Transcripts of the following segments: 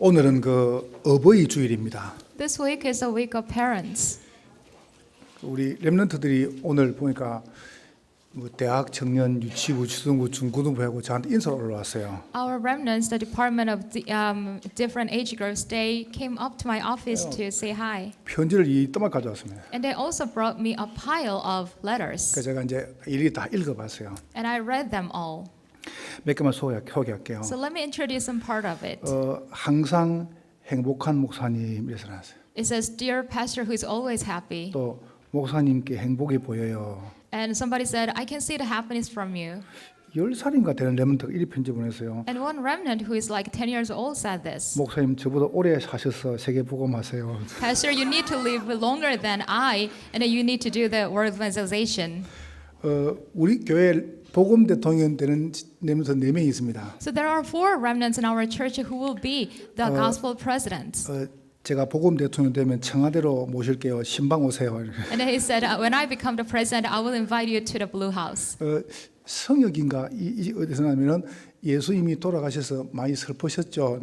오늘은 그 어버이 주일입니다. This week is a week of parents. 우리 렘넌트들이 오늘 보니까 뭐 대학, 청년, 유치부, 초등부, 중고등부하고 저한테 인사를 올라왔어요. Our remnants, the department of the, different age groups, they came up to my office to say hi. 편지를 이따만 가져왔습니다. And they also brought me a pile of letters. 그래서 제가 이제 일일이 다 읽어봤어요. And I read them all. 몇 개만 소개할게요. So let me introduce some part of it. 항상 행복한 목사님 이래서 나왔어요. It says, "Dear pastor who is always happy." 또 목사님께 행복이 보여요. And somebody said, "I can see the happiness from you." 10살인가 되는 렘넌트가 이 편지 보냈어요. And one remnant who is like 10 years old said this. 목사님 저보다 오래 사셔서 세계 복음하세요. Pastor, you need to live longer than I, and you need to do the world evangelization. 우리 교회 복음 대통령 되는 렘넌트 4명이 있습니다. So there are 4 remnants in our church who will be the gospel presidents. 제가 복음 대통령 되면 청와대로 모실게요. 신방 오세요. And he said, when I become the president, I will invite you to the Blue House. 성역인가 이 어디서 나면은 예수님이 돌아가셔서 많이 슬프셨죠.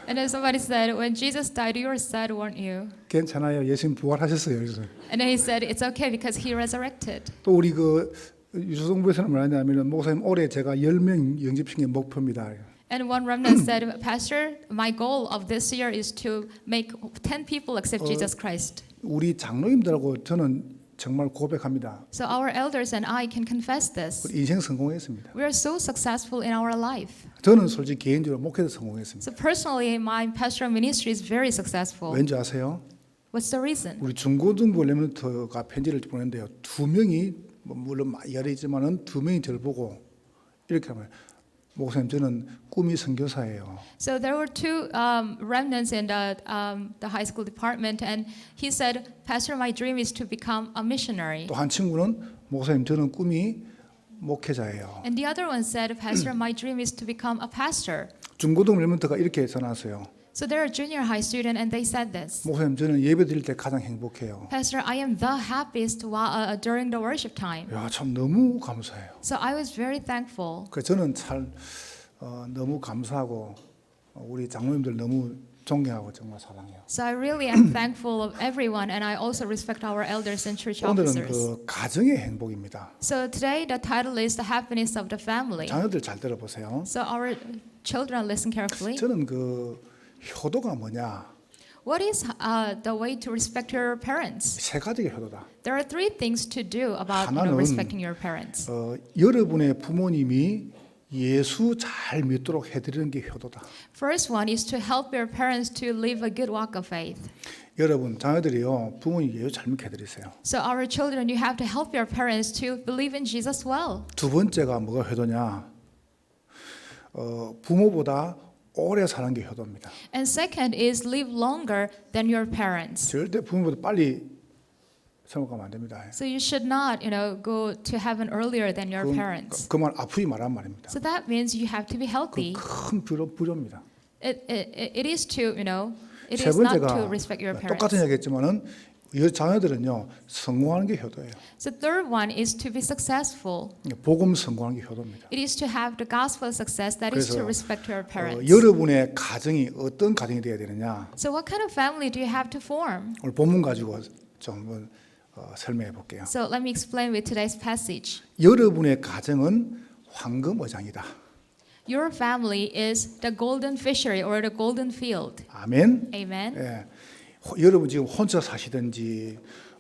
And then somebody said, when Jesus died, you were sad, weren't you? 괜찮아요. 예수님 부활하셨어요. 그래서. And then he said, it's okay because he resurrected. 또 우리 그 유소동부에서는 뭐냐면은 목사님 올해 제가 10명 영접시킨 게 목표입니다. And one remnant said, Pastor, my goal of this year is to make 10 people accept Jesus Christ. 우리 장로님들하고 저는 정말 고백합니다. So our elders and I can confess this. 인생 성공했습니다. We are so successful in our life. 저는 솔직히 개인적으로 목회도 성공했습니다. So personally, my pastoral ministry is very successful. 왠지 아세요? What's the reason? 우리 중고등부 렘넌트가 편지를 보냈는데요. 2명이 물론 여러 있지만은 2명이 저를 보고 이렇게 하면 목사님 저는 꿈이 선교사예요. So there were 2 remnants in the high school department, and he said, "Pastor, my dream is to become a missionary." 또 한 친구는 목사님 저는 꿈이 목회자예요. And the other one said, "Pastor, my dream is to become a pastor." 중고등 렘넌트가 이렇게 전화왔어요. So they're a junior high student, and they said this. 목사님 저는 예배 드릴 때 가장 행복해요. Pastor, I am the happiest during the worship time. 야, 참 너무 감사해요. So I was very thankful. 그 저는 참 너무 감사하고 우리 장로님들 너무 존경하고 정말 사랑해요. So I really am thankful of everyone, and I also respect our elders and church 오늘은 officers. 그 가정의 행복입니다. So today the title is the happiness of the family. 자녀들 잘 들어보세요. So our children listen carefully. 저는 그 효도가 뭐냐? What is the way to respect your parents? 3가지의 효도다. There are 3 things to do about 하나는 respecting your parents. 여러분의 부모님이 예수 잘 믿도록 해드리는 게 효도다. First one is to help your parents to live a good walk of faith. 여러분 자녀들이요 부모님 예수 잘 믿게 해드리세요. So our children, you have to help your parents to believe in Jesus well. 두 번째가 뭐가 효도냐? 부모보다 오래 사는 게 효도입니다. And second is live longer than your parents. 절대 부모보다 빨리 생각하면 안 됩니다. So you should not, go to heaven earlier than your parents. 그말 아프게 말하는 말입니다. So that means you have to be healthy. 큰 불효입니다. It is to, it 세 is not to 번째가 respect your parents. 똑같은 얘기했지만은 이 자녀들은요 성공하는 게 효도예요. So third one is to be successful. 복음 성공하는 게 효도입니다. It is to have the gospel success. That is to 그래서, respect your parents. 여러분의 가정이 어떤 가정이 되어야 되느냐? So what kind of family do you have to form? 오늘 본문 가지고 좀 설명해 볼게요. So let me explain with today's passage. 여러분의 가정은 황금 어장이다. Your family is the golden fishery or the golden field. 아멘. Amen. 예. 여러분 지금 혼자 사시든지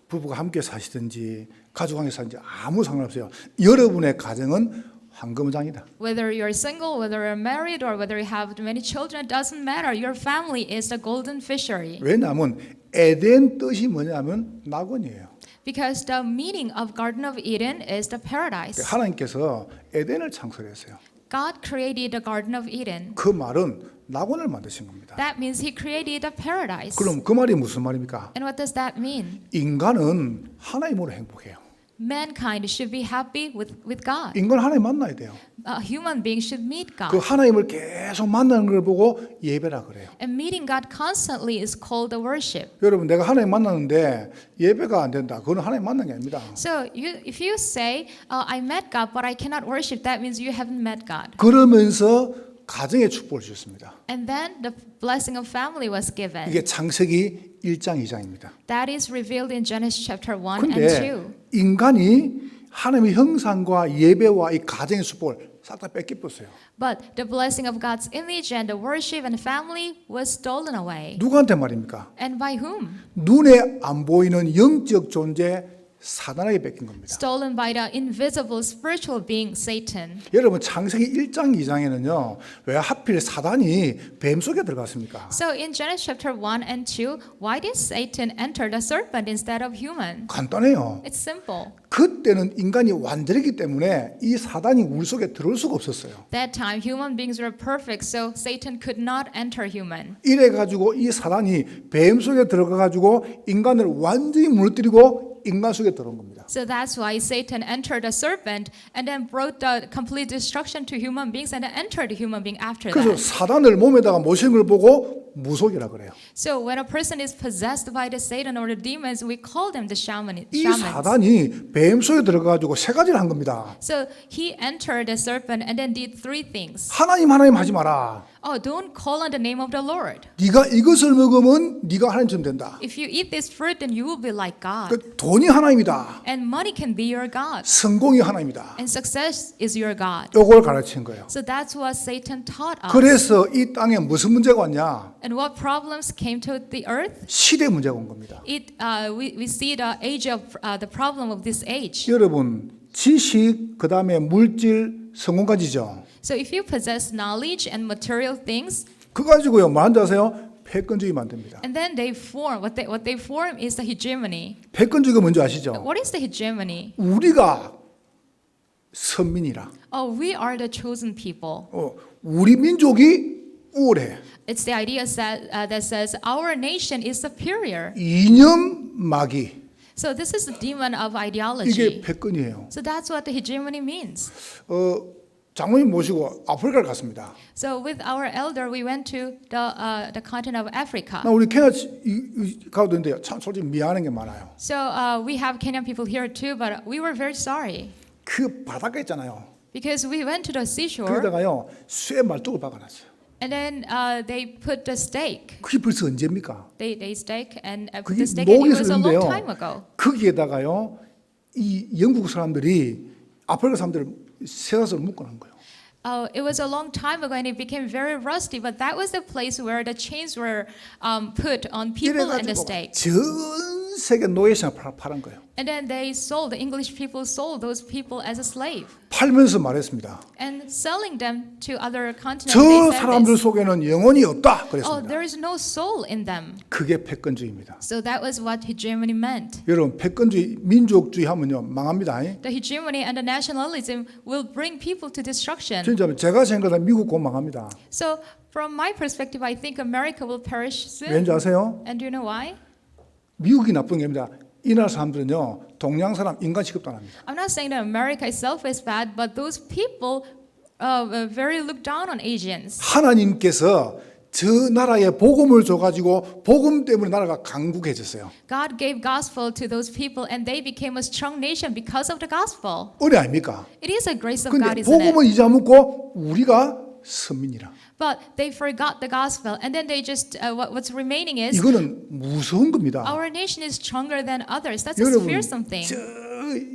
부부가 함께 사시든지 가족 함께 사든지 아무 상관없어요. 여러분의 가정은 황금장이다. Whether you're single, whether you're married, or whether you have many children, it doesn't matter. Your family is the golden fishery. 왜냐하면 에덴 뜻이 뭐냐면 낙원이에요. Because the meaning of Garden of Eden is the paradise. 하나님께서 에덴을 창설했어요. God created the Garden of Eden. 그 말은 낙원을 만드신 겁니다. That means He created the paradise. 그럼 그 말이 무슨 말입니까? And what does that mean? 인간은 하나님으로 행복해요. Mankind should be happy with God. 인간 하나님 만나야 돼요. Human beings should meet 그 God. 하나님을 계속 만나는 걸 보고 예배라 그래요. And meeting God constantly is called the worship. 여러분 내가 하나님 만나는데 예배가 안 된다. 그건 하나님 만난 게 아닙니다. So if you say, I met God, but I cannot worship, that means you haven't met God. 그러면서 가정의 축복을 주셨습니다. And then the blessing of family was given. 이게 창세기 1장 2장입니다. That is revealed in Genesis chapter 1 and 근데 2. 인간이 하나님의 형상과 예배와 이 가정의 축복을 싹 다 뺏기었어요. But the blessing of God's image and the worship and family was stolen away. 누구한테 말입니까? And by whom? 눈에 안 보이는 영적 존재 사단에게 뺏긴 겁니다. Stolen by the invisible spiritual being Satan. 여러분 창세기 1장 2장에는요. 왜 하필 사단이 뱀 속에 들어갔습니까? So in Genesis chapter 1 and 2, why did Satan enter the serpent instead of human? 간단해요. It's simple. 그때는 인간이 완전했기 때문에 이 사단이 우리 속에 들어올 수가 없었어요. That time human beings were perfect, so Satan could not enter human. 이래 가지고 이 사단이 뱀 속에 들어가 가지고 인간을 완전히 무너뜨리고 인간 속에 들어온 겁니다. So that's why Satan entered the serpent and then brought the complete destruction to human beings and then entered the human being after 그래서 that. 사단을 몸에다가 모시는 걸 보고 무속이라 그래요. So when a person is possessed by the Satan or the demons, we call them the 이 shamans. 사단이 뱀 속에 들어가 가지고 세 가지를 한 겁니다. So he entered the serpent and then did three things. 하나님 하지 마라. Oh, don't call on the name of the Lord. 네가 이것을 먹으면 네가 하나님처럼 된다. If you eat this fruit, then you will be like God. 그 돈이 하나님이다. And money can be your God. 성공이 하나님이다. And success is your God. 이걸 가르친 거예요. So that's what Satan taught us. 그래서 이 땅에 무슨 문제가 왔냐? And what problems came to the earth? 시대 문제가 온 겁니다. We see the age of the problem of this age. 여러분 지식 그다음에 물질 성공까지죠. So if you possess knowledge and material things, 그거 가지고요 뭐 한지 아세요? 패권주의 만듭니다. and then they form what they form is the hegemony. 패권주의가 뭔지 아시죠? What is the hegemony? 우리가 선민이라. Oh, we are the chosen people. 우리 민족이 우월해. It's the idea that says our nation is superior. 이념 마귀. So this is the demon of 이게 ideology. 패권이에요. So that's what the hegemony means. 장모님 모시고 아프리카를 갔습니다. So with our elder, we went to the continent of Africa. 나 우리 케냐 가도 되는데요. 참 솔직히 미안한 게 많아요. So we have Kenyan people here too, but we were very sorry 그 바닷가 있잖아요. because we went to the seashore 거기다가요 쇠 말뚝을 박아놨어요. and then they put the stake. 그게 벌써 언제입니까? They stake and put 그게 the stake, and it 목에서 was a long 있는데요. time ago. 거기에다가요 이 영국 사람들이 아프리카 사람들을 쇠사슬을 묶어놓은 거예요. It was a long time ago and it became very rusty, but that was the place where the chains were put on people in the 이래가지고 stake. 전 세계 노예시장 팔은 거예요. And then the English people sold those people as a slave. 팔면서 말했습니다. And selling them to other continents, 저 they said 사람들 this. 속에는 영혼이 없다 Oh, 그랬습니다. there is no soul in them. 그게 패권주의입니다. So that was what hegemony meant. 여러분 패권주의, 민족주의 하면요 망합니다. The hegemony and the nationalism will bring people to destruction. 진짜 제가 생각하는 미국 곧 망합니다. So from my perspective, I think America will perish soon. 왠지 아세요? And do you know why? 미국이 나쁜 게 아닙니다. 이 나라 사람들은요 동양 사람 인간 취급도 안 합니다. I'm not saying that America itself is bad, but those people very look down on Asians. 하나님께서 저 나라에 복음을 줘가지고 복음 때문에 나라가 강국해졌어요. God gave gospel to those people, and they became a strong nation because of the gospel. 은혜 아닙니까? It is a grace of 근데 God, isn't it? 복음은 잊어먹고 우리가 선민이라. But they forgot the gospel, and then they just what's remaining is 이거는 무서운 겁니다. our nation is stronger than others. That's a 여러분 fearsome thing.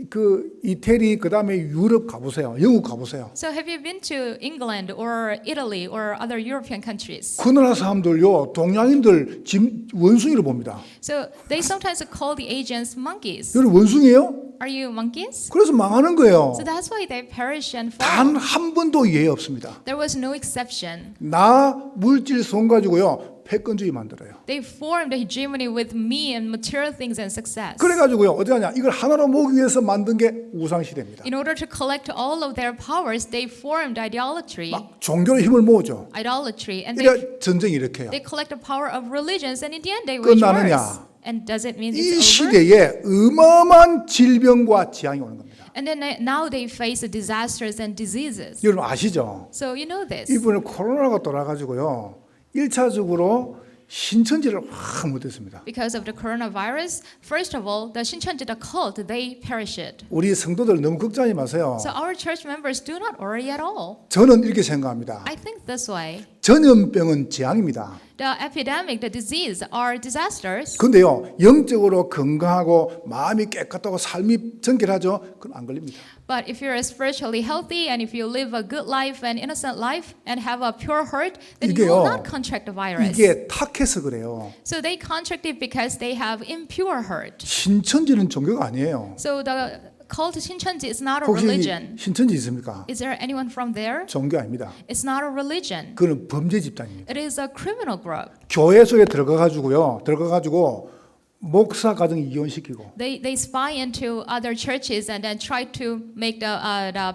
그 이태리 그다음에 유럽 가보세요. 영국 가보세요. So have you been to England or Italy or other European countries? 그 나라 사람들요 동양인들 원숭이로 봅니다. So they sometimes call the Asians monkeys. 여러분 원숭이에요? Are you monkeys? 그래서 망하는 거예요. So that's why they perish and 단 fall. 한 번도 예외 없습니다. There was no exception. 나 물질 손 가지고요 패권주의 만들어요. They formed a hegemony with me and material things and success. 그래가지고요 어디 하냐 이걸 하나로 모으기 위해서 만든 게 우상 시대입니다. In order to collect all of their powers, they formed idolatry. 막 종교의 힘을 모으죠. Idolatry, and they 이래 전쟁이 이렇게 해요. collect the power of religions, and in the end, they wage 끝나느냐? wars. And does it mean 이 it's over? 시대에 어마어마한 질병과 재앙이 오는 겁니다. And then now they face the disasters and diseases. 여러분 아시죠? So you know this. 이번에 코로나가 돌아가지고요 1차적으로 신천지를 확 못했습니다. Because of the coronavirus, first of all, the Shincheonji, the cult, they perished. 우리 성도들 너무 걱정하지 마세요. So our church members do not worry at all. 저는 이렇게 생각합니다. I think this way. 전염병은 재앙입니다. The epidemic, the disease are disasters. 근데요, 영적으로 건강하고 마음이 깨끗하고 삶이 정결하죠? 그건 안 걸립니다. But if you're spiritually healthy and if you live a good life and innocent life and have a pure heart, then you will not contract the virus. 이게 탁해서 그래요. So they contract it because they have impure heart. 신천지는 종교가 아니에요. So the cult Shincheonji is not a 혹시 religion. 신천지 있습니까? Is there anyone from there? 종교 아닙니다. It's not a religion. 그건 범죄 집단입니다. It is a criminal group. 교회 속에 들어가가지고 목사 가정 이혼시키고 They spy into other churches and then try to make the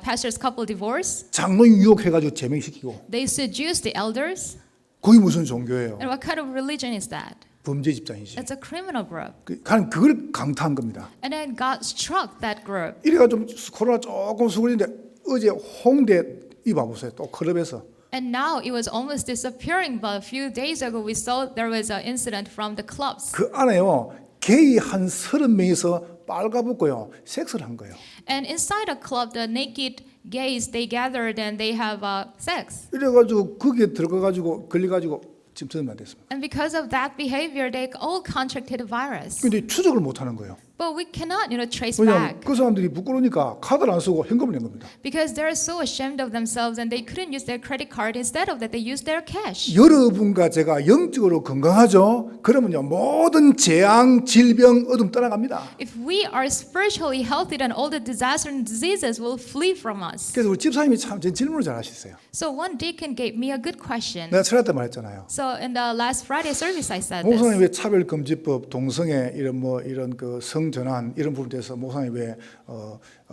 pastor's couple divorce. 장로 유혹해가지고 제명시키고 They seduce the elders. 그게 무슨 종교예요? And what kind of religion is that? 범죄 집단이지. It's a criminal group. 그걸 강타한 겁니다. And then God struck that group. 이래가 좀 코로나 조금 수그리는데 어제 홍대 이 봐보세요. 또 클럽에서 And now it was almost disappearing. But a few days ago, we saw there was an incident from the clubs. 그 안에요 게이 한 30명이서 빨가벗고요 섹스를 한 거예요. And inside a club, the naked gays they gathered and they have sex. 이래가지고 거기에 들어가가지고 걸려가지고 지금 전염이 됐습니다. And because of that behavior, they all contracted the virus. 근데 추적을 못 하는 거예요. But we cannot, trace 왜냐하면 back. 그 사람들이 부끄러우니까 카드를 안 쓰고 현금을 낸 겁니다. Because they're so ashamed of themselves and they couldn't use their credit card. Instead of that, they used their cash. 여러분과 제가 영적으로 건강하죠? 그러면요 모든 재앙, 질병, 어둠 떠나갑니다. If we are spiritually healthy, then all the disasters and diseases will flee from us. 그래서 우리 집사님이 참 제 질문을 잘 하셨어요. So one deacon gave me a good question. 내가 철학 때 말했잖아요. So in the last Friday service, I said 목사님 this. 왜 차별금지법, 동성애 이런 그 성전환 이런 부분에 대해서 목사님 왜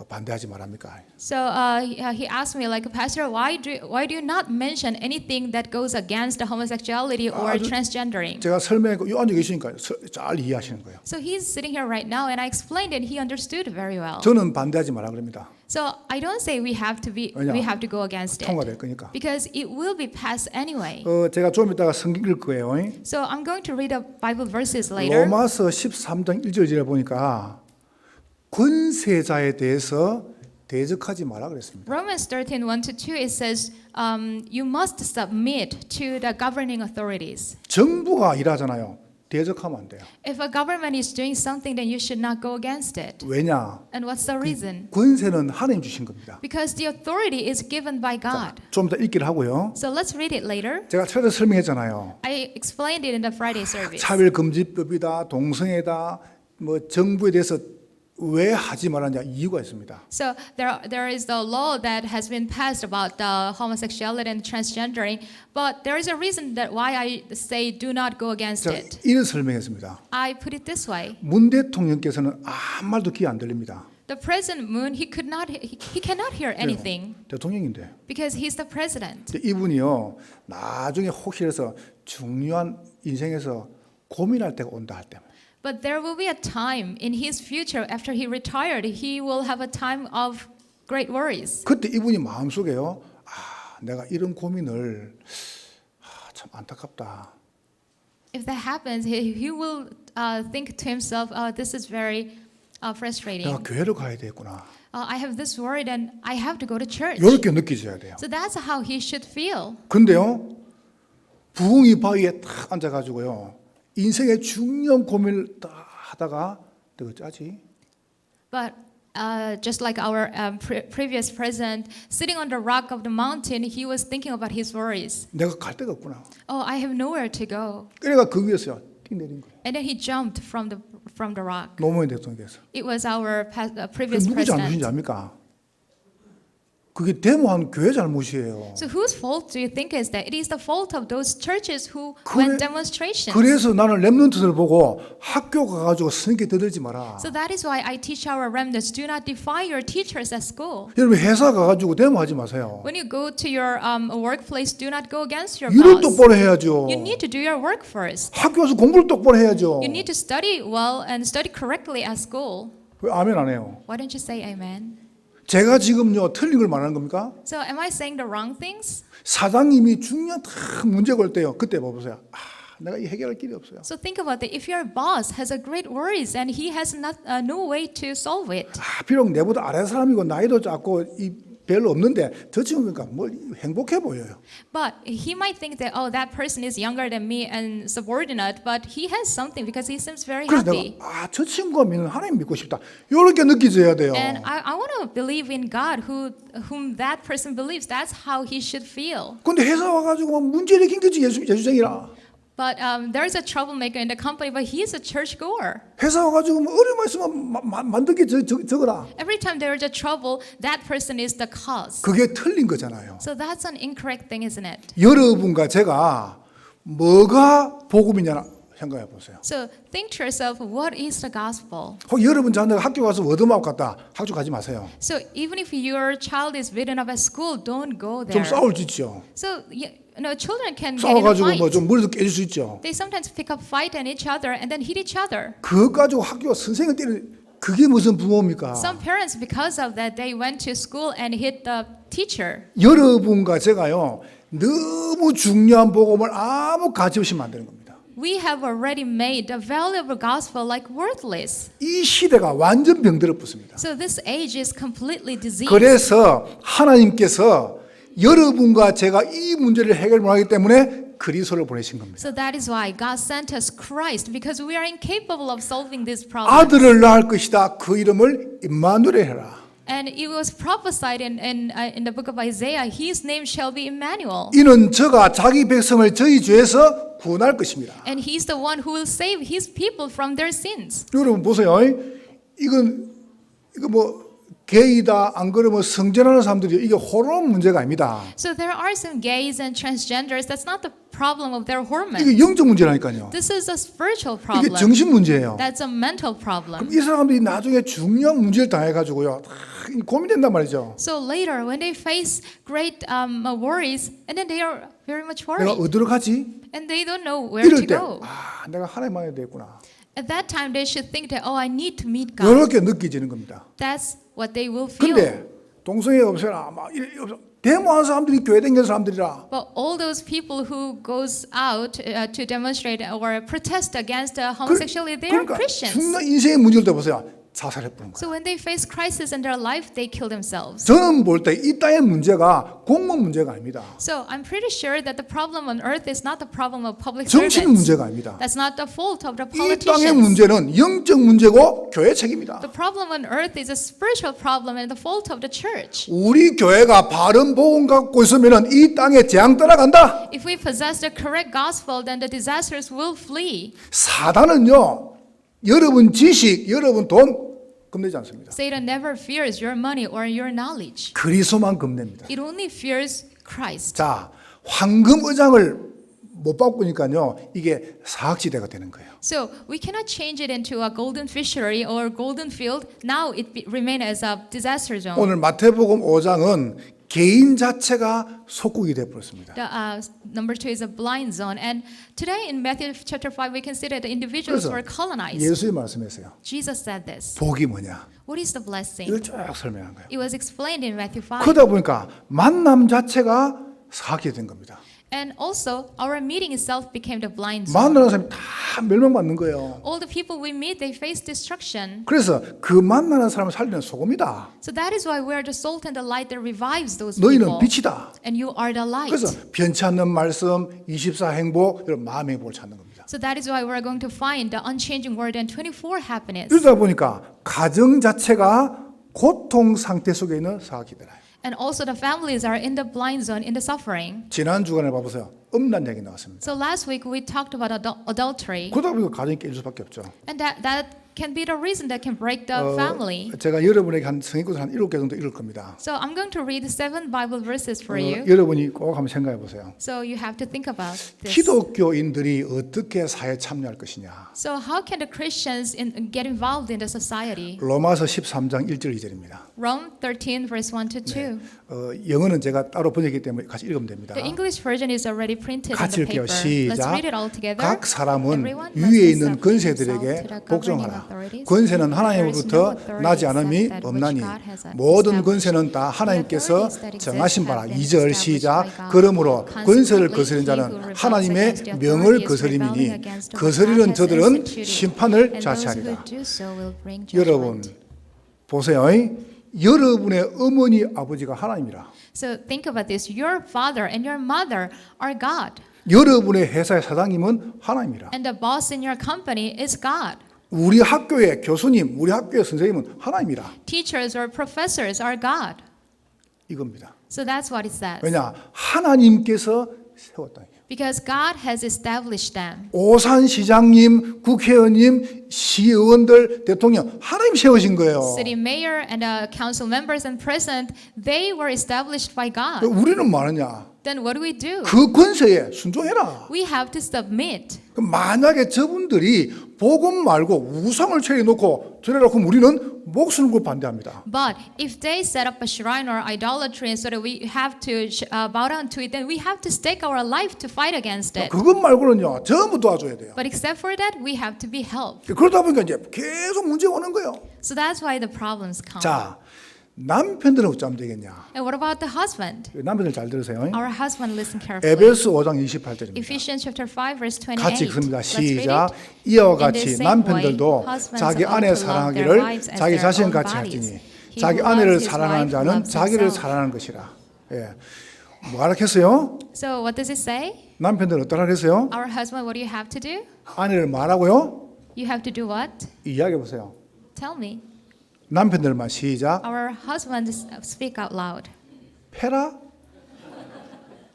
반대하지 말합니까? So he asked me, like, Pastor, why do you not mention anything that goes against the homosexuality or transgendering? 제가 설명했고 이 앉아 계시니까 잘 이해하시는 거예요. So he's sitting here right now, and I explained it. He understood very well. 저는 반대하지 말라 그럽니다. So I don't say we have to go against it 통과될 거니까. because it will be passed anyway. 제가 좀 이따가 성경 읽을 거예요. So I'm going to read the Bible verses later. 로마서 13장 1절에 보니까 권세자에 대해서 대적하지 마라 그랬습니다. Romans 13:1-2 it says you must submit to the governing authorities. 정부가 일하잖아요. 대적하면 안 돼요. If a government is doing something, then you should not go against it. 왜냐? And what's the reason? 권세는 하나님 주신 겁니다. Because the authority is given by God. 좀 더 읽기를 하고요. So let's read it later. 제가 최대 설명했잖아요. I explained it in the Friday service. 차별금지법이다, 동성애다, 뭐 정부에 대해서 왜 하지 말았냐 이유가 있습니다. So there is the law that has been passed about the homosexuality and transgendering, but there is a reason that why I say do not go against 자, it. 이런 설명했습니다. I put it this way. 문 대통령께서는 아무 말도 귀 안 들립니다. The President Moon, he cannot hear anything 대통령인데. because he's the president. 이분이요 나중에 혹시라서 중요한 인생에서 고민할 때가 온다 할 때. But there will be a time in his future after he retired, he will have a time of great worries. 그때 이분이 마음속에요. 내가 이런 고민을 참 안타깝다. If that happens, he will think to himself, this is very frustrating. 내가 교회를 가야 되겠구나. I have this worry, and I have to go to church. 이렇게 느끼셔야 돼요. So that's how he should feel. 근데요, 부흥이 바위에 딱 앉아가지고요, 인생의 중요한 고민을 딱 하다가 내가 짜지. But just like our previous president, sitting on the rock of the mountain, he was thinking about his worries. 내가 갈 데가 없구나. Oh, I have nowhere to go. 그래가 그 위에서 뛰내린 거예요. And then he jumped from the rock. 노무현 대통령께서. It was our 그 previous 누구 잘못인지 president. 압니까? 그게 데모한 교회 잘못이에요. So whose fault do you think is that? It is the fault of those churches who went demonstrations. 그래서 나는 렘넌트들 보고 학교 가가지고 스님께 떠들지 마라. So that is why I teach our remnants, do not defy your teachers at school. 여러분 회사 가가지고 데모하지 마세요. When you go to your workplace, do not go against your 일을 boss. 똑바로 해야죠. You need to do your work first. 학교 가서 공부를 똑바로 해야죠. You need to study well and study correctly at school. 왜 아멘 안 해요? Why don't you say amen? 제가 지금요 틀린 걸 말하는 겁니까? So am I saying the wrong things? 사장님이 중요한 다 문제가 올 때요. 그때 봐보세요. 내가 이 해결할 길이 없어요. So think about that. If your boss has a great worries and he has no way to solve it. 비록 내보다 아래 사람이고 나이도 작고 별로 없는데 저 친구니까 뭐 행복해 보여요. But he might think that, oh, that person is younger than me and subordinate, but he has something because he seems very 그래서 happy. 내가 저 친구가 믿는 하나님 믿고 싶다. 이렇게 느껴져야 돼요. And I want to believe in God whom that person believes. That's how he should feel. 근데 회사 와가지고 문제를 킹드지 예수쟁이라. But there's a troublemaker in the company, but he is a churchgoer. 회사 와가지고 뭐 어려움 있으면 만들게 적어라. Every time there is a trouble, that person is the cause. 그게 틀린 거잖아요. So that's an incorrect thing, isn't it? 여러분과 제가 뭐가 복음이냐 생각해 보세요. So think to yourself, what is the gospel? 혹 여러분 자녀가 학교 가서 얻어맞고 갔다 학교 가지 마세요. So even if your child is beaten up at school, don't go 좀 there. 싸울 수 있죠. So children can get in a 싸워가지고 fight. 뭐 좀 머리도 깨질 수 있죠. They sometimes pick up fight on each other and then hit each other. 그거 가지고 학교 선생을 때리는 그게 무슨 부모입니까? Some parents, because of that, they went to school and hit the teacher. 여러분과 제가요 너무 중요한 복음을 아무 가치 없이 만드는 겁니다. We have already made the valuable gospel like worthless. 이 시대가 완전 병들어 붙습니다. So this age is completely diseased. 그래서 하나님께서 여러분과 제가 이 문제를 해결 못하기 때문에 그리스도를 보내신 겁니다. So that is why God sent us Christ, because we are incapable of solving this problem. 아들을 낳을 것이다. 그 이름을 임마누엘 해라. And it was prophesied in the book of Isaiah, his name shall be Emmanuel. 이는 저가 자기 백성을 저희 죄에서 구원할 것입니다. And he's the one who will save his people from their sins. 여러분 보세요. 이거 뭐 게이다 안 그러면 성전하는 사람들이 이게 호르몬 문제가 아닙니다. So there are some gays and transgenders. That's not the problem of their hormones. 이게 영적 문제라니까요. This is a spiritual 이게 problem. 정신 문제예요. That's a mental problem. 이 사람들이 나중에 중요한 문제를 당해가지고요 고민된단 말이죠. So later, when they face great worries, and then they are very much 내가 worried, 어디로 가지? and they don't know where to 이럴 때 go. 내가 하나님 만나야 되겠구나. At that time, they should think that, oh, I need to meet God. 이렇게 느껴지는 겁니다. That's what they will feel. 근데 동성애 없애라 데모하는 사람들이 교회 다니는 사람들이라. But all those people who goes out to demonstrate or protest against homosexuality, they are 그러니까 Christians. 중요한 인생의 문제를 때 보세요. 자살해버린 거예요. So when they face crisis in their life, they kill themselves. 저는 볼 때 이 땅의 문제가 공무원 문제가 아닙니다. So I'm pretty sure that the problem on earth is not the problem of public 정신 servants. 문제가 아닙니다. That's not the fault of the 이 땅의 politicians. 문제는 영적 문제고 교회 책임이다. The problem on earth is a spiritual problem and the fault of the church. 우리 교회가 바른 복음 갖고 있으면 이 땅에 재앙 따라간다. If we possess the correct gospel, then the disasters will flee. 사단은요, 여러분 지식, 여러분 돈 겁내지 않습니다. Satan never fears your money or your knowledge. 그리스도만 겁냅니다. It only fears Christ. 자, 황금 의장을 못 바꾸니까요, 이게 사학지대가 되는 거예요. So we cannot change it into a golden fishery or golden field. Now it remains as a disaster zone. 오늘 마태복음 5장은 개인 자체가 속국이 되어 버렸습니다. The number 2 is a blind zone. And today in Matthew chapter 5, we can see that the individuals 그래서 were colonized. 예수님이 말씀했어요. Jesus said this. 복이 뭐냐? What is the blessing? 이걸 쭉 설명한 거예요. It was explained in Matthew 5. 그러다 보니까 만남 자체가 사학이 된 겁니다. And also, our meeting itself became the blind zone. 만나는 사람이 다 멸망받는 거예요. All the people we meet, they face destruction. 그래서 그 만나는 사람을 살리는 소금이다. So that is why we are the salt and the light that revives those 너희는 people. 빛이다. And you are the light. 그래서 변치 않는 말씀, 24 행복, 이런 마음의 행복을 찾는 겁니다. So that is why we are going to find the unchanging word and 24 happiness. 이러다 보니까 가정 자체가 고통 상태 속에 있는 사학이더라. And also the families are in the blind zone, in the suffering. 지난 주간에 봐보세요. 음란 얘기 나왔습니다. So last week we talked about adultery. 그러다 보니까 가정이 깨질 수밖에 없죠. And that can be the reason that can break the family. 제가 여러분에게 한 성경구절 한 7개 정도 읽을 겁니다. So I'm going to read 7 Bible verses for you. 여러분이 꼭 한번 생각해 보세요. So you have to think about this. 기독교인들이 어떻게 사회에 참여할 것이냐. So how can the Christians get involved in the society? 로마서 13장 1절 2절입니다. Rome 13 verse 1 to 2. 영어는 제가 따로 번역했기 때문에 같이 읽으면 됩니다. The English version is already printed in 같이 the 읽게요. paper. Let's 시작. read it all together. 각 사람은 Everyone 위에 must 있는 submit himself to 권세들에게 the governing 복종하라. 없느니라. 권세는 하나님으로부터 나지 않음이 없나니 모든 권세는 다 하나님께서 정하신 바라. 2절 시작. 그러므로 권세를 거스린 자는 하나님의 명을 거스림이니 거스리는 저들은 심판을 자취하리라. 여러분 보세요. 여러분의 어머니 아버지가 하나님이라. So think about this. Your father and your mother are God. 여러분의 회사의 사장님은 하나님이라. And the boss in your company is God. 우리 학교의 교수님, 우리 학교의 선생님은 하나님이라. Teachers or professors are God. 이겁니다. So that's what it says. 왜냐? 하나님께서 세웠다. Because God has established them. 오산시장님, 국회의원님, 시의원들, 대통령 하나님 세우신 거예요. City mayor and council members and president, they were established by God. 우리는 뭐하느냐? Then what do? 그 권세에 순종해라. We have to submit. 만약에 저분들이 복음 말고 우상을 차려놓고 저래라 그럼 우리는 목숨을 걸고 반대합니다. But if they set up a shrine or idolatry and so that we have to bow down to it, then we have to stake our life to fight against it. 그것 말고는요 전부 도와줘야 돼요. But except for that, we have to be helped. 그러다 보니까 이제 계속 문제가 오는 거예요. So that's why the problems come. 자, 남편들은 어쩌면 되겠냐? And what about the husband? 남편들 잘 들으세요. Our husband, listen carefully. 에베소 5장 28절입니다. Ephesians chapter 5 verse 28. 같이 읽습니다. Let's read 시작. it. 이와 In 같이 the same 남편들도 way, husbands 자기 ought 아내 to love their 사랑하기를 wives as 자기 their 자신 own 같이 bodies. 할지니 He 자기 who 아내를 loves his 사랑하는 wife 자는 loves 자기를 himself. 사랑하는 것이라. 예. 뭐 알았겠어요? So what does it say? 남편들은 어떠라 그랬어요? Our husband, what do you have to do? 아내를 말하고요. You have to do what? 이야기해 보세요. Tell me. 남편들만 시작. Our husbands speak out loud. 패라,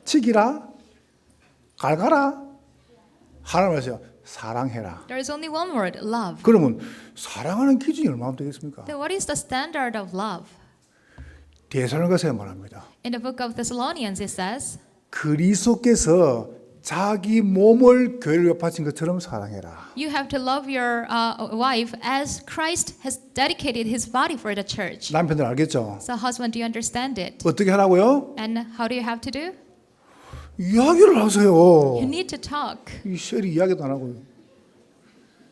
치기라, 갈가라. 하나님 말씀하세요. 사랑해라. There is only one word, love. 그러면 사랑하는 기준이 얼마나 되겠습니까? Then what is the standard of love? 데살로니가서에 말합니다. In the book of Thessalonians it says, 그리스도께서 자기 몸을 교회를 바친 것처럼 사랑해라. you have to love your wife as Christ has dedicated his body for the church. 남편들 알겠죠? So husband, do you understand it? 어떻게 하라고요? And how do you have to do? 이야기를 하세요. You need to talk. 이 셀이 이야기도 안 하고요.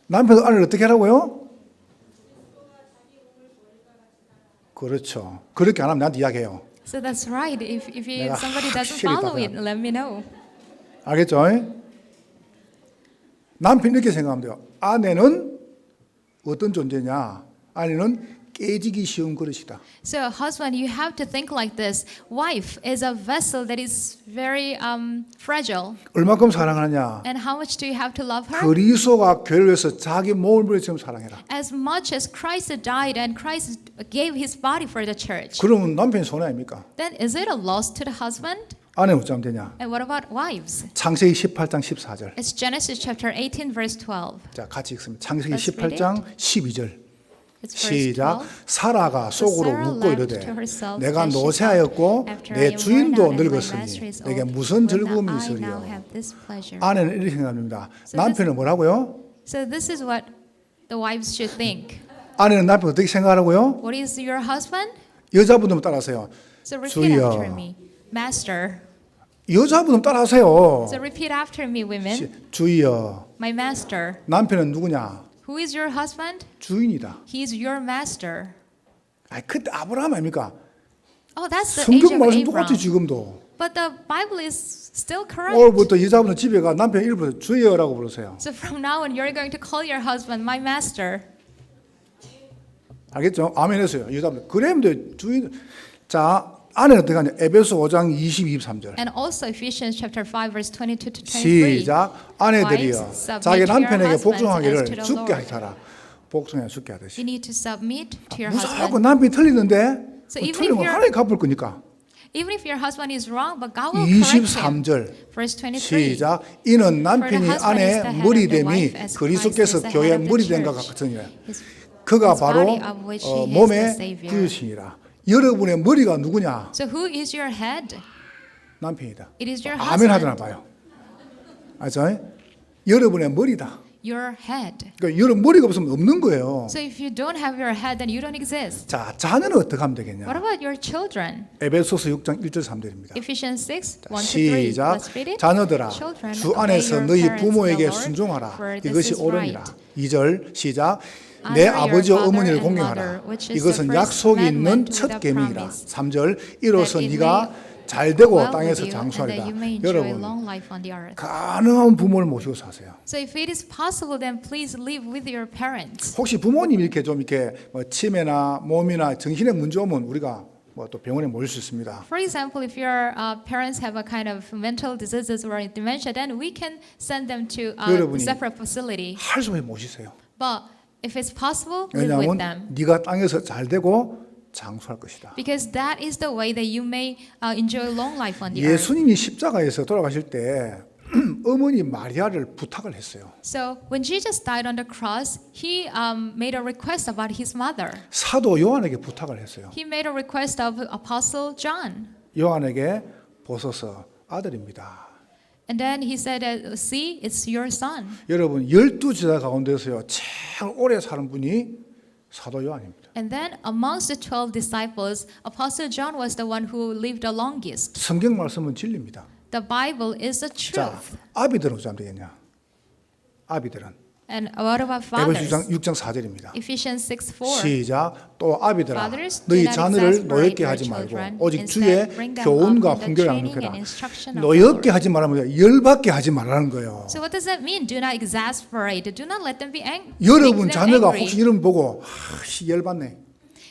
남편 아내를 어떻게 하라고요? 그렇죠. 그렇게 안 하면 나한테 이야기해요. So that's right. If 내가 somebody doesn't 확실히 follow it, 답변. let me know. 알겠죠? 남편 이렇게 생각하면 돼요. 아내는 어떤 존재냐? 아내는 깨지기 쉬운 그릇이다. So husband, you have to think like this. Wife is a vessel that is very fragile. 얼마큼 사랑하느냐? And how much do you have to love her? 그리스도가 교회를 위해서 자기 몸을 버리처럼 사랑해라. As much as Christ died and Christ gave his body for the church. 그러면 남편이 손해 아닙니까? Then is it a loss to the husband? 아내는 어쩌면 되냐? And what about wives? 창세기 18장 14절. It's Genesis chapter 18 verse 12. 자, 같이 읽습니다. 창세기 Let's read 18장 12절. It's verse 시작. 12. 사라가 속으로 Sarah 묻고 laughed 이르되 to herself 내가 as she 노쇠하였고 thought, "After I 내 am 주인도 worn out and my master 늙었으니 is 내게 old, 무슨 will 즐거움이 not I now 있으리요. have this pleasure?" 아내는 이렇게 생각합니다. So 남편은 뭐라고요? So this is what the wives should think. 아내는 남편 어떻게 생각하라고요? What is your husband? 여자분들 따라하세요. So repeat 주여. after me. Master. 여자분들 따라하세요. So repeat after me, women. 주여. My master. 남편은 누구냐? Who is your husband? 주인이다. He is your master. 아, 그때 아브라함 아닙니까? Oh, that's the age 성경 of 말씀 Abraham. 똑같이 지금도. But the Bible is still correct. 오늘부터 여자분은 집에 가 남편 이름으로 주여라고 부르세요. So from now on, you're going to call your husband my master. 알겠죠? 아멘 했어요. 여자분들. 그래야 돼. 주인. 자, 아내는 어떻게 하냐? 에베소 5장 22, 23절. And also Ephesians chapter 5 verse 22 to 23. 시작. 아내들이여 Wives, submit 자기 to your 남편에게 husbands as to 복종하기를 the 죽게 Lord. 하라. 복종해 죽게 하듯이. You need to submit to your 무슨 husband. 남편이 틀리는데 So even 틀리면 if you're- 하나님 갚을 거니까. Even if your husband is wrong, but God will correct him. 23절. Verse 23. 시작. 이는 남편이 husband is 아내의 the head 머리 of the 됨이 wife as 그리스도께서 Christ is the 교회의 head of the 머리 된 것 church. 같으니라. His 그가 body 바로 of which he is the 몸의 Savior. 그릇이니라. 여러분의 머리가 누구냐? So who is your head? 남편이다. It is your 아멘 하더나 husband. 봐요. 알죠? 여러분의 머리다. Your head. 그러니까 여러분 머리가 없으면 없는 거예요. So if you don't have your head, then you don't exist. 자, 자녀는 어떻게 하면 되겠냐? What about your children? 에베소서 6장 1절 3절입니다. Ephesians 6, 1 to 3. 시작. Let's read it. 자녀들아 Children, 주 obey 안에서 your 너희 parents in 부모에게 the Lord, 순종하라. for this 이것이 is 옳으니라. right. 2절 시작. 내 Honor your 아버지와 father 어머니를 and 공경하라. mother, which is the 이것은 first 약속이 있는 commandment with 첫 a 계명이라. promise, 3절 이로써 that it 네가 may 잘 되고 well 땅에서 with you, and that 장수하리라. you may enjoy 여러분 long life on the earth. 가능한 부모를 모시고 사세요. So if it is possible, then please live with your parents. 혹시 부모님이 이렇게 좀 이렇게 뭐 치매나 몸이나 정신에 문제 오면 우리가 뭐 또 병원에 모실 수 있습니다. For example, if your parents have a kind of mental diseases or dementia, then we can send them to a 여러분이 separate facility. 할 수 있으면 모시세요. But if it's possible, live with them. 왜냐하면 네가 땅에서 잘 되고 장수할 것이다. Because that is the way that you may enjoy long life on the earth. 예수님이 십자가에서 돌아가실 때 어머니 마리아를 부탁을 했어요. So when Jesus died on the cross, he made a request about his mother. 사도 요한에게 부탁을 했어요. He made a request of Apostle John. 요한에게 보소서 아들입니다. And then he said, see, it's your son. 여러분 12제자 가운데서요 제일 오래 사는 분이 사도 요한입니다. And then amongst the 12 disciples, Apostle John was the one who lived the longest. 성경 말씀은 진리입니다. The Bible is the 자, truth. 아비들은 어찌 하면 되겠냐? 아비들은 And what about 에베소 fathers? 6장 4절입니다. Ephesians 6:4. 시작. 또 아비들아 Fathers, do 너희 not 자녀를 exasperate 노엽게 your 하지 말고 children. 오직 Instead, 주의 bring them 교훈과 up in the 훈계를 training 양육해라. and instruction of the 노엽게 Lord. 하지 말라면 열받게 하지 말라는 거예요. So what does that mean? Do not exasperate. Do not let them be angry. 여러분 자녀가 혹시 이름 보고 열받네.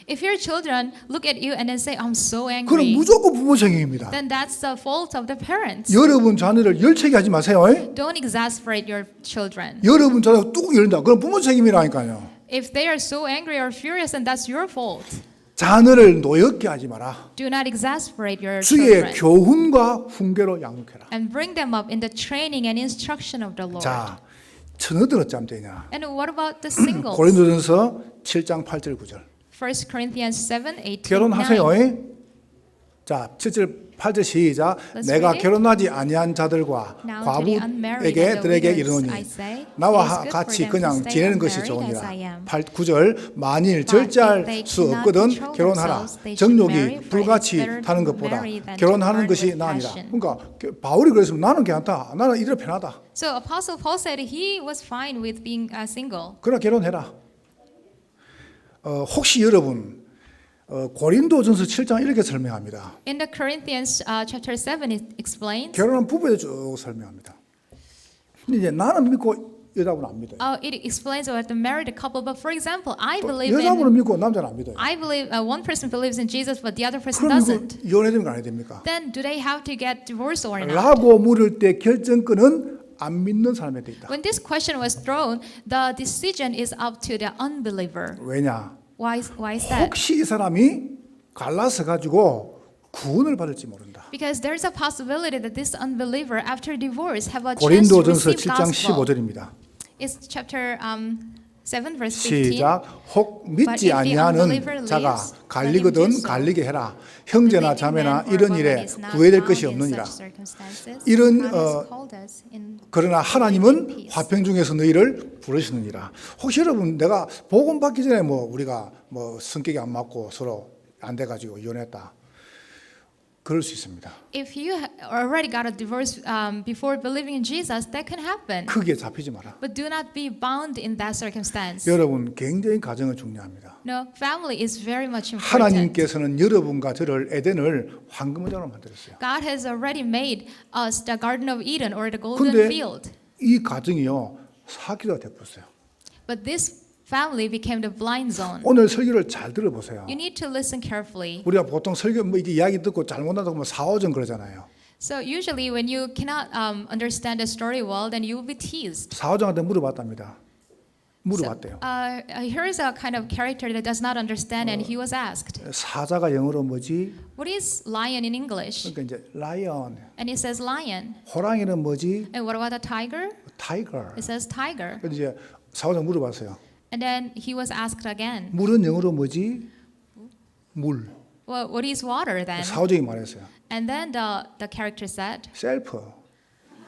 If your children look at you and then say, "I'm so 그럼 angry," 무조건 부모 책임입니다. then that's the fault of the parents. 여러분 자녀를 열채게 하지 마세요. Don't exasperate your children. 여러분 자녀가 뚝 열린다. 그럼 부모 책임이라니까요. If they are so angry or furious, then that's your fault. 자녀를 노엽게 하지 마라. Do not exasperate your 주의 children 교훈과 훈계로 양육해라. and bring them up in the training and instruction of the Lord. 자, 처녀들 어찌하면 되냐? And what about the singles? 고린도전서 7장 8절 9절. 1 Corinthians 7:8. 결혼하세요. 자, 7절 8절 시작. Let's 내가 read it. 결혼하지 아니한 자들과 Now to the unmarried and the 과부에게 widows 이르노니 I say, 나와 it is good 같이 for them 그냥 to stay 지내는 것이 unmarried as 좋으니라. I am. 9절 만일 But 절제할 if they 수 cannot 없거든 control 결혼하라. themselves, they should 정욕이 marry, for 불같이 it's better 타는 to 것보다 marry than to 결혼하는 burn 것이 with 나으니라. passion. 그러니까 바울이 그랬으면 나는 괜찮다. 나는 이대로 편하다. So Apostle Paul said he was fine with being single. 그러나 결혼해라. 혹시 여러분 고린도전서 7장 이렇게 설명합니다. In the Corinthians chapter 7 it explains. 결혼한 부부에 쭉 설명합니다. 근데 이제 나는 믿고 여자분은 안 믿어요. It explains about the married couple. But for example, I 또 believe 여자분은 in. 믿고 남자는 안 믿어요. I believe one person believes in Jesus, but the other person 그럼 doesn't. 이거 이혼해야 됩니까 안 해야 됩니까? Then do they have to get divorced or not? 라고 물을 때 결정권은 안 믿는 사람한테 있다. When this question was thrown, the decision is up to the unbeliever. 왜냐? Why is that? 혹시 이 사람이 갈라서 가지고 구원을 받을지 모른다. Because there's a possibility that this unbeliever, after divorce, have a chance to 고린도전서 receive 7장 gospel. 15절입니다. It's chapter 7 verse 15. 시작. 혹 But if 믿지 the 아니하는 unbeliever 자가 lives, let him 갈리거든 do so. 갈리게 해라. 형제나 The 자매나 believing man or 이런 woman 일에 is not 구애될 found 것이 in 없느니라. such circumstances. 이런, God has called us in 그러나 living 하나님은 peace. 화평 중에서 너희를 부르시느니라. 혹시 여러분 내가 복음 받기 전에 뭐 우리가 뭐 성격이 안 맞고 서로 안 돼가지고 이혼했다. 그럴 수 있습니다. If you already got a divorce before believing in Jesus, that can happen. 크게 잡히지 마라. But do not be bound in that circumstance. 여러분 굉장히 가정은 중요합니다. No, family is very much important. 하나님께서는 여러분과 저를 에덴을 황금으로 만들었어요. God has already made us the Garden of Eden or the golden 근데 field. 이 가정이요 사기가 돼버렸어요. But this family became the blind zone. 오늘 설교를 잘 들어보세요. You need to listen carefully. 우리가 보통 설교 뭐 이게 이야기 듣고 잘못하다고 뭐 사오정 그러잖아요. So usually when you cannot understand the story well, then you will be teased. 사오정한테 물어봤답니다. 물어봤대요. Here is a kind of character that does not understand, and he was asked, 사자가 영어로 뭐지? "What is lion in English?" 그러니까 이제 라이언. And he says lion. 호랑이는 뭐지? And what about a tiger? 타이거. It says tiger. 그래서 이제 사오정 물어봤어요. And then he was asked again, 물은 영어로 뭐지? 물. "Well, what is water then?" 사오정이 말했어요. And then the character said, 셀프.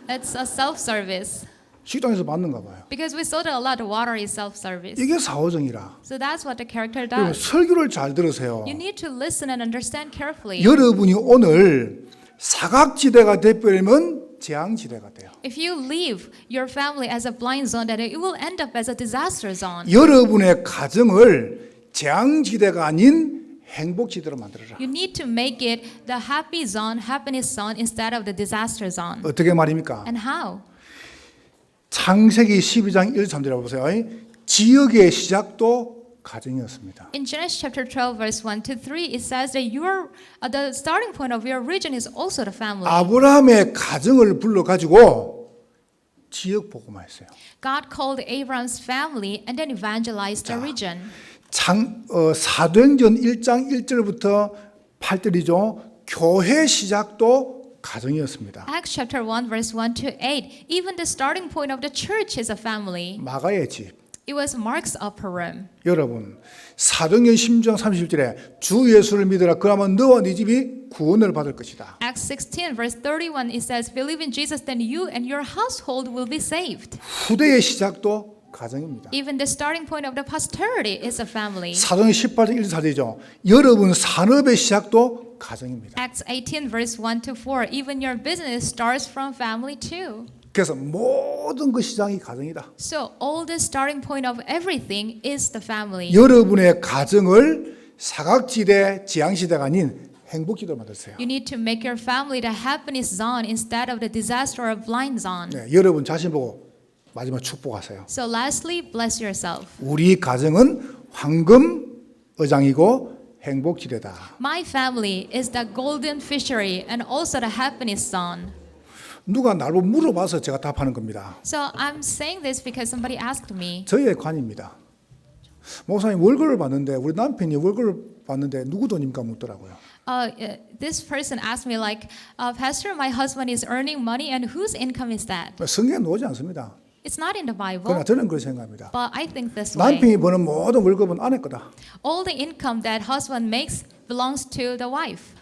"It's a self-service." 식당에서 받는가 봐요. Because we saw that a lot of water is self-service. 이게 사오정이라. So that's what the character 여러분 does. 설교를 잘 들으세요. You need to listen and understand carefully. 여러분이 오늘 사각지대가 돼버리면 재앙지대가 돼요. If you leave your family as a blind zone, then it will end up as a disaster zone. 여러분의 가정을 재앙지대가 아닌 행복지대로 만들어라. You need to make it the happy zone, happiness zone instead of the disaster zone. 어떻게 말입니까? And how? 창세기 12장 1, 3절을 보세요. 지역의 시작도 가정이었습니다. In Genesis chapter 12, verse 1 to 3, it says that the starting point of your region is also the family. 아브라함의 가정을 불러가지고 지역 복음화했어요. God called Abraham's family and then evangelized the region. 사도행전 1장 1절부터 8절이죠. 교회 시작도 가정이었습니다. Acts chapter 1, verse 1 to 8, even the starting point of the church is a family. 마가의 집. It was Mark's upper room. 여러분, 사도행전 16장 30절에 주 예수를 믿으라. 그러면 너와 네 집이 구원을 받을 것이다. Acts 16, verse 31, it says, believe in Jesus, then you and your household will be saved. 후대의 시작도 가정입니다. Even the starting point of the posterity is a family. 사도행전 18장 1, 4절이죠. 여러분 산업의 시작도 가정입니다. Acts 18, verse 1 to 4, even your business starts from family too. 그래서 모든 그 시장이 가정이다. So all the starting point of everything is the family. 여러분의 가정을 사각지대, 지향시대가 아닌 행복지대로 만드세요. You need to make your family the happiness zone instead of the disaster or blind zone. 네, 여러분 자신 보고 마지막 축복하세요. So lastly, bless yourself. 우리 가정은 황금 어장이고 행복지대다. My family is the golden fishery and also the happiness zone. 누가 나를 물어봐서 제가 답하는 겁니다. So I'm saying this because somebody asked me. 저의 관입니다. 목사님 월급을 받는데 우리 남편이 월급을 받는데 누구 돈입니까 묻더라고요. This person asked me like, Pastor, my husband is earning money and whose income is that? 성경에 나오지 않습니다. It's not in the Bible, 그러나 저는 그렇게 생각합니다. but I think this way. 남편이 버는 모든 월급은 아내 거다. All the income that husband makes belongs to the wife.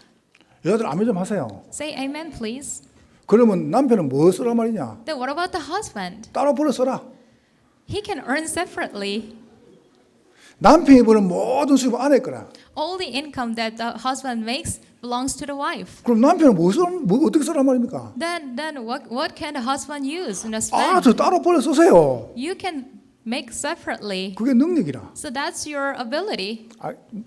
여자들 아멘 좀 하세요. Say amen, please. 그러면 남편은 뭐 쓰라 말이냐? Then what about the husband? 따로 벌어 써라. He can earn separately. 남편이 버는 모든 수입은 아내 거라. All the income that the husband makes belongs to the wife. 그럼 남편은 뭐 어떻게 쓰라 말입니까? Then what can the husband use? 저 따로 벌어 쓰세요. You can make separately. 그게 능력이라. So that's your ability.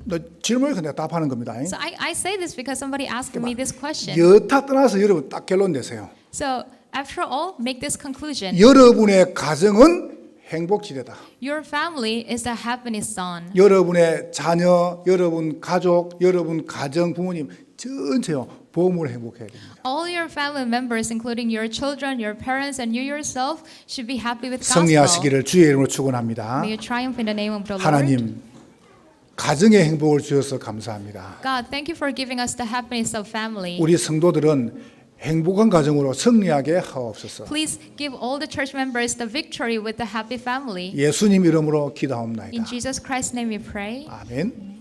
너 질문을 내가 답하는 겁니다. So I say this because somebody asked me this question. 여타 떠나서 여러분 딱 결론 내세요. So after all, make this conclusion. 여러분의 가정은 행복지대다. Your family is the happiness zone. 여러분의 자녀, 여러분 가족, 여러분 가정, 부모님 전체요 보험으로 행복해야 됩니다. All your family members, including your children, your parents, and you yourself, should be happy with gospel. 승리하시기를 주의 이름으로 축원합니다. May you triumph in the name of the Lord. 하나님 가정의 행복을 주셔서 감사합니다. God, thank you for giving us the happiness of family. 우리 성도들은 행복한 가정으로 승리하게 하옵소서. Please give all the church members the victory with the happy family. 예수님 이름으로 기도하옵나이다. In Jesus Christ's name we pray. 아멘.